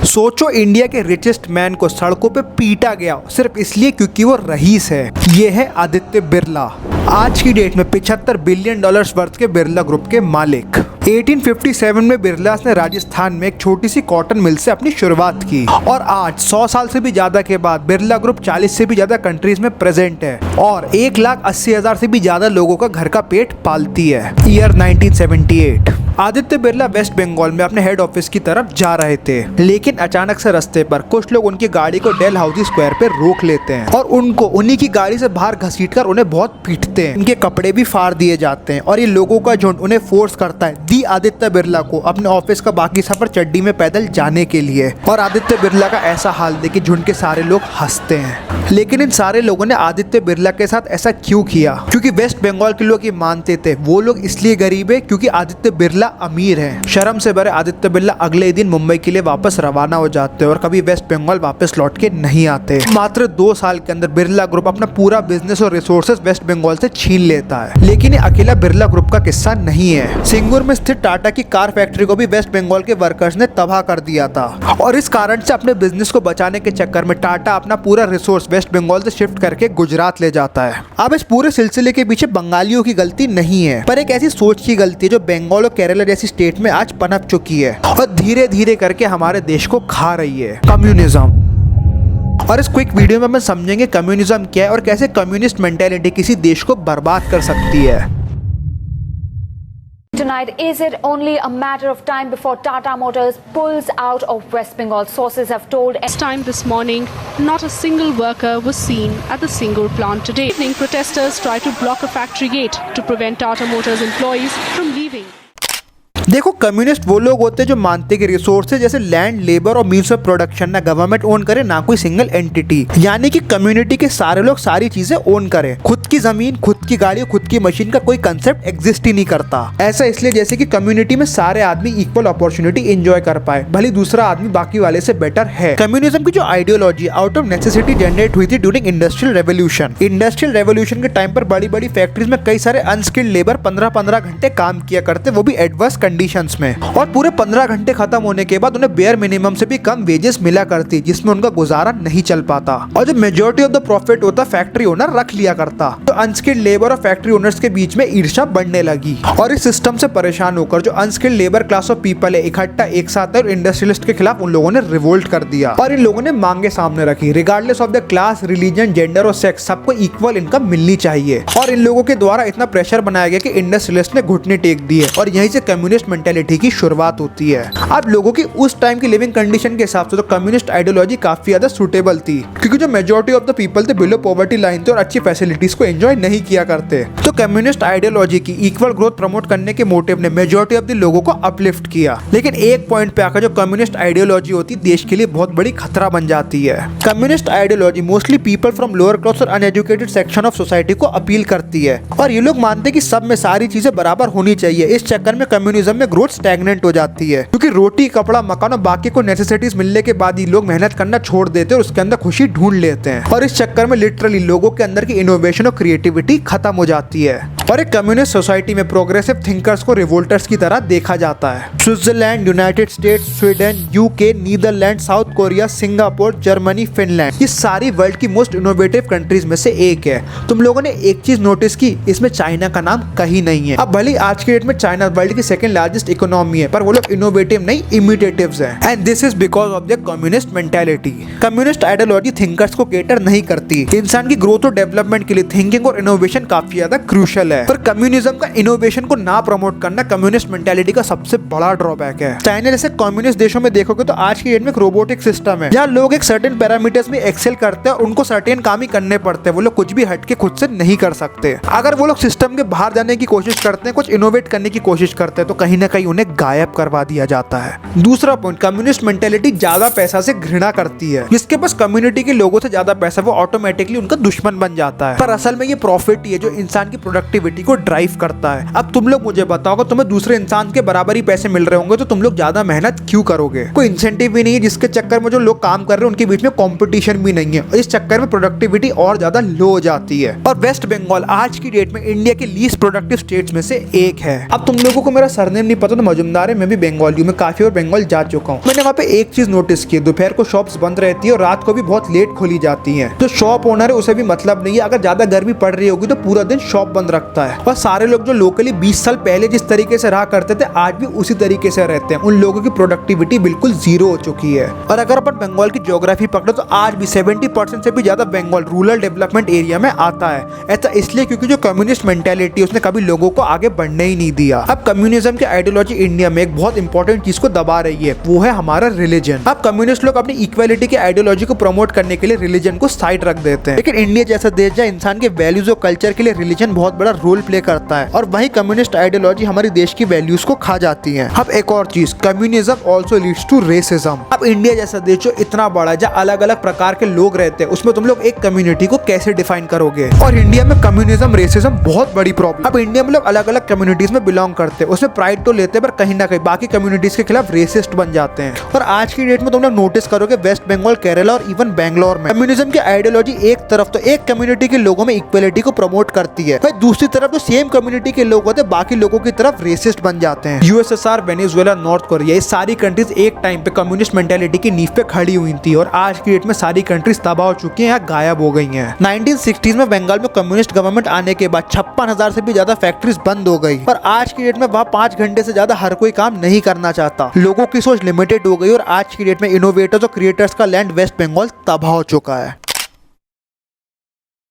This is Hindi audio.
सोचो, इंडिया के रिचेस्ट मैन को सड़कों पे पीटा गया सिर्फ इसलिए क्योंकि वो रईस है। ये है आदित्य बिरला, आज की डेट में $75 बिलियन वर्थ के बिरला ग्रुप के मालिक। 1857 में बिरलास ने राजस्थान में एक छोटी सी कॉटन मिल से अपनी शुरुआत की और आज 100 साल से भी ज्यादा के बाद बिरला ग्रुप 40 से भी ज्यादा कंट्रीज में प्रेजेंट है और 1,80,000 से भी ज्यादा लोगों का घर का पेट पालती है। ईयर 1978। आदित्य बिरला वेस्ट बंगाल में अपने हेड ऑफिस की तरफ जा रहे थे, लेकिन अचानक से रास्ते पर कुछ लोग उनकी गाड़ी को डेलहाउसी स्क्वायर पे रोक लेते हैं और उनको उन्हीं की गाड़ी से बाहर घसीटकर उन्हें बहुत पीटते हैं। उनके कपड़े भी फाड़ दिए जाते हैं और ये लोगों का झुंड उन्हें फोर्स करता है आदित्य बिरला को अपने ऑफिस का बाकी सफर चड्डी में पैदल जाने के लिए। और आदित्य बिरला का ऐसा हाल देख झुंड के सारे लोग हंसते हैं। लेकिन इन सारे लोगों ने आदित्य बिरला के साथ ऐसा क्यों किया? क्योंकि वेस्ट बंगाल के लोग ये मानते थे वो लोग इसलिए गरीब है क्योंकि आदित्य बिरला अमीर है। शर्म से भरे आदित्य बिरला अगले दिन मुंबई के लिए वापस रवाना हो जाते हैं और कभी वेस्ट बंगाल वापस लौट के नहीं आते। मात्र 2 साल के अंदर बिरला ग्रुप अपना पूरा बिजनेस और रिसोर्सेज वेस्ट बंगाल से छीन लेता है। लेकिन ये अकेला बिरला ग्रुप का किस्सा नहीं है। सिंगूर में स्थित टाटा की कार फैक्ट्री को भी वेस्ट बंगाल के वर्कर्स ने तबाह कर दिया था और इस कारण से अपने बिजनेस को बचाने के चक्कर में टाटा अपना पूरा रिसोर्स वेस्ट बंगाल से शिफ्ट करके गुजरात ले जाता है। अब इस पूरे सिलसिले के पीछे बंगालियों की गलती नहीं है, पर एक ऐसी सोच की गलती है जो बंगाल और केरला जैसी स्टेट में आज पनप चुकी है और धीरे धीरे करके हमारे देश को खा रही है, कम्युनिज्म। और इस क्विक वीडियो में हम समझेंगे कम्युनिज्म क्या है और कैसे कम्युनिस्ट मेंटेलिटी किसी देश को बर्बाद कर सकती है। Tonight, is it only a matter of time before Tata Motors pulls out of West Bengal? Sources have told. This time this morning, not a single worker was seen at the Singur plant today. Evening, protesters tried to block a factory gate to prevent Tata Motors employees from leaving. देखो, कम्युनिस्ट वो लोग होते हैं जो मानते हैं कि रिसोर्सेज जैसे लैंड, लेबर और मीन्स ऑफ प्रोडक्शन ना गवर्नमेंट ओन करे ना कोई सिंगल एंटिटी, यानी कि कम्युनिटी के सारे लोग सारी चीजें ओन करें। खुद की जमीन, खुद की गाड़ी, खुद की मशीन का कोई कंसेप्ट एग्जिस्ट ही नहीं करता। ऐसा इसलिए जैसे कि कम्युनिटी में सारे आदमी इक्वल अपॉर्चुनिटी एंजॉय कर पाए, भले दूसरा आदमी बाकी वाले से बेटर है। कम्युनिज्म की जो ideology out of necessity generate हुई थी during industrial revolution. Industrial revolution के टाइम पर बड़ी बड़ी फैक्ट्रीज में कई सारे अनस्किल्ड लेबर 15-15 घंटे काम किया करते, वो भी एडवर्स कंडीशंस में, और पूरे 15 घंटे खत्म होने के बाद उन्हें बेयर मिनिमम से भी कम वेजेस मिला करती, जिसमें उनका गुजारा नहीं चल पाता और जो मेजॉरिटी ऑफ द प्रॉफिट होता फैक्ट्री ओनर रख लिया करता। तो अनस्किल्ड लेबर और फैक्ट्री ओनर्स के बीच में ईर्ष्या बढ़ने लगी और इस सिस्टम से परेशान होकर जो unskilled labour class of people है इकट्ठा एक साथ है और इंडस्ट्रियलिस्ट के खिलाफ उन लोगों ने रिवोल्ट कर दिया और इन लोगों ने मांगे सामने रखी, regardless of the class, religion, gender और सेक्स, सबको इक्वल इनकम मिलनी चाहिए। और इन लोगों के द्वारा इतना प्रेशर बनाया गया कि इंडस्ट्रियलिस्ट ने घुटने टेक दिए और यहीं से कम्युनिस्ट मेंटेलिटी की शुरुआत होती है। अब लोगों की उस टाइम की लिविंग कंडीशन के हिसाब से तो कम्युनिस्ट आइडियोलॉजी काफी ज्यादा सुटेबल थी, क्योंकि जो मेजॉरिटी ऑफ द पीपल थे बिलो पॉवर्टी लाइन थे और अच्छी फैसिलिटीज को एंजॉय नहीं किया करते। तो कम्युनिस्ट आइडियोलॉजी की इक्वल ग्रोथ प्रमोट करने के मोटिव ने मेजॉरिटी ऑफ द लोगों को अपलिफ्ट किया। लेकिन एक पॉइंट पे आकर जो कम्युनिस्ट आइडियोलॉजी होती देश के लिए बहुत बड़ी खतरा बन जाती है। Communist ideology mostly people from lower class और अनएजुकेटेड सेक्शन ऑफ सोसाइटी को अपील करती है और ये लोग मानते हैं कि सब में सारी चीजें बराबर होनी चाहिए। इस चक्कर में कम्युनिज्म में ग्रोथ स्टैग्नेंट हो जाती है, क्योंकि रोटी, कपड़ा, मकान और बाकी को नेसेसिटीज मिलने के बाद ही लोग मेहनत करना छोड़ देते हैं और उसके अंदर खुशी ढूंढ लेते हैं और इस चक्कर में लिटरली लोगों के अंदर की इनोवेशन और क्रिएटिविटी खत्म हो जाती है और एक कम्युनिस्ट सोसाइटी में प्रोग्रेसिव थिंकर्स को रिवोल्टर्स की तरह देखा जाता है। Switzerland, United States, Sweden, UK, Netherland, South Korea, Singapore, Germany, Finland, ये सारी वर्ल्ड की मोस्ट इनोवेटिव कंट्रीज में से एक है। तुम लोगों ने एक चीज नोटिस की, इसमें चाइना का नाम कहीं नहीं है। अब भले आज के डेट में चाइना वर्ल्ड की सेकंड लार्जेस्ट इकोनॉमी है, पर वो लोग इनोवेटिव नहीं, इमिटेटिव्स हैं। And this is because of the communist mentality. Communist ideology thinkers को केटर नहीं करती। इंसान की ग्रोथ और डेवलपमेंट के लिए थिंकिंग और इनोवेशन काफी ज्यादा क्रूशियल है, पर कम्युनिज्म का इनोवेशन को ना प्रमोट करना कम्युनिस्ट मेंटालिटी का सबसे बड़ा ड्रॉबैक है। चाइना जैसे कम्युनिस्ट देशों में देखोगे तो आज की डेट में एक रोबोटिक सिस्टम है जहाँ लोग एक सर्टेन पैरामीटर्स में एक्सेल करते हैं और उनको सर्टेन काम ही करने पड़ते हैं। वो लोग कुछ भी हटके खुद से नहीं कर सकते। अगर वो लोग सिस्टम के बाहर जाने की कोशिश करते हैं, कुछ इनोवेट करने की कोशिश करते हैं, तो कहीं ना कहीं उन्हें गायब करवा दिया जाता है। दूसरा पॉइंट, कम्युनिस्ट मेंटालिटी ज्यादा पैसा से घृणा करती है। जिसके पास कम्युनिटी के लोगों से ज्यादा पैसा वो ऑटोमेटिकली उनका दुश्मन बन जाता है। पर असल में ये प्रॉफिट ही है जो इंसान की प्रोडक्टिविटी को ड्राइव करता है। अब तुम लोग मुझे बताओ, अगर तुम्हें दूसरे इंसान के बराबर ही पैसे मिल रहे होंगे तो तुम लोग ज्यादा मेहनत क्यों करोगे? कोई इंसेंटिव भी नहीं है, जिसके चक्कर में जो लोग काम कर रहे हैं उनके बीच में कंपटीशन भी नहीं है। इस चक्कर में प्रोडक्टिविटी और ज्यादा लो हो जाती है और वेस्ट बंगाल आज की डेट में इंडिया के लीस्ट प्रोडक्टिव स्टेट्स में से एक है। अब तुम लोगों को मेरा सरनेम सरनेम नहीं पता तो मजुमदार है, मैं भी बंगाली हूँ, मैं काफी और बंगाल जा चुका हूँ। मैंने वहाँ पे एक चीज नोटिस की, दोपहर को शॉप्स बंद रहती है और रात को भी बहुत लेट खोली जाती है। जो शॉप ओनर है उसे भी मतलब नहीं है, अगर ज्यादा गर्मी पड़ रही होगी तो पूरा दिन शॉप बंद रखता है। और सारे लोग जो लोकली 20 साल पहले जिस तरीके से रहा करते थे आज भी उसी तरीके से रहते हैं। उन लोगों की प्रोडक्टिविटी बिल्कुल जीरो हो चुकी है। और अगर अपन बंगाल की ज्योग्राफी पकड़ो तो आज भी 70% से भी ज्यादा बंगाल रूरल डेवलपमेंट एरिया में आता है। ऐसा इसलिए क्योंकि जो कम्युनिस्ट मेंटेलिटी उसने कभी लोगों को आगे बढ़ने ही नहीं दिया। अब कम्युनिज्म की आइडियोलॉजी इंडिया में एक बहुत इंपॉर्टेंट चीज को दबा रही है, वो है हमारा रिलीजन। अब कम्युनिस्ट लोग अपनी इक्वालिटी की आइडियोलॉजी को प्रमोट करने के लिए रिलीजन को साइड रख देते हैं, लेकिन इंडिया जैसा देश जहाँ इंसान के वैल्यूज और कल्चर के लिए रिलीजन बहुत बड़ा रोल प्ले करता है और वही कम्युनिस्ट आइडियोलॉजी हमारी देश की वैल्यूज को खा जाती है। अब एक और चीज, communism also leads to racism. अब इंडिया जैसा देश जो इतना बड़ा है, जहाँ अलग अलग प्रकार के लोग रहते हैं, उसमें तुम लोग एक कम्युनिटी को कैसे डिफाइन करोगे? और इंडिया में कम्युनिज्म रेसिज्म बहुत बड़ी प्रॉब्लम। अब इंडिया में लोग अलग अलग कम्युनिटीज में बिलोंग करते हैं, उसमें प्राइड तो लेते हैं पर कहीं ना कहीं बाकी कम्युनिटीज के खिलाफ रेसिस्ट बन जाते हैं। और आज की डेट में तुम लोग नोटिस करोगे वेस्ट बंगाल, केरला और इवन बैंगलोर में कम्युनिज्म की आइडियोलॉजी एक तरफ तो एक कम्युनिटी के लोगों में इक्वलिटी को प्रमोट करती है, भाई दूसरी तरफ जो सेम कम्युनिटी के लोग होते हैं बाकी लोगों की तरफ रेसिस्ट बन जाते हैं। यूएसएसआर, वेनेजुएला, नॉर्थ कोरिया, ये सारी कंट्रीज एक टाइम पे कम्युनिस्ट मेंटेलिटी की नींव पे खड़ी हुई थी और आज की डेट में सारी कंट्रीज तबाह हो चुकी हैं या गायब हो गई हैं। 1960s में बंगाल में कम्युनिस्ट गवर्नमेंट आने के बाद 56,000 से भी ज्यादा फैक्ट्रीज बंद हो गई और आज की डेट में वहाँ 5 घंटे से ज्यादा हर कोई काम नहीं करना चाहता। लोगों की सोच लिमिटेड हो गई और आज की डेट में इनोवेटर्स और क्रिएटर्स का लैंड वेस्ट बंगाल तबाह हो चुका है।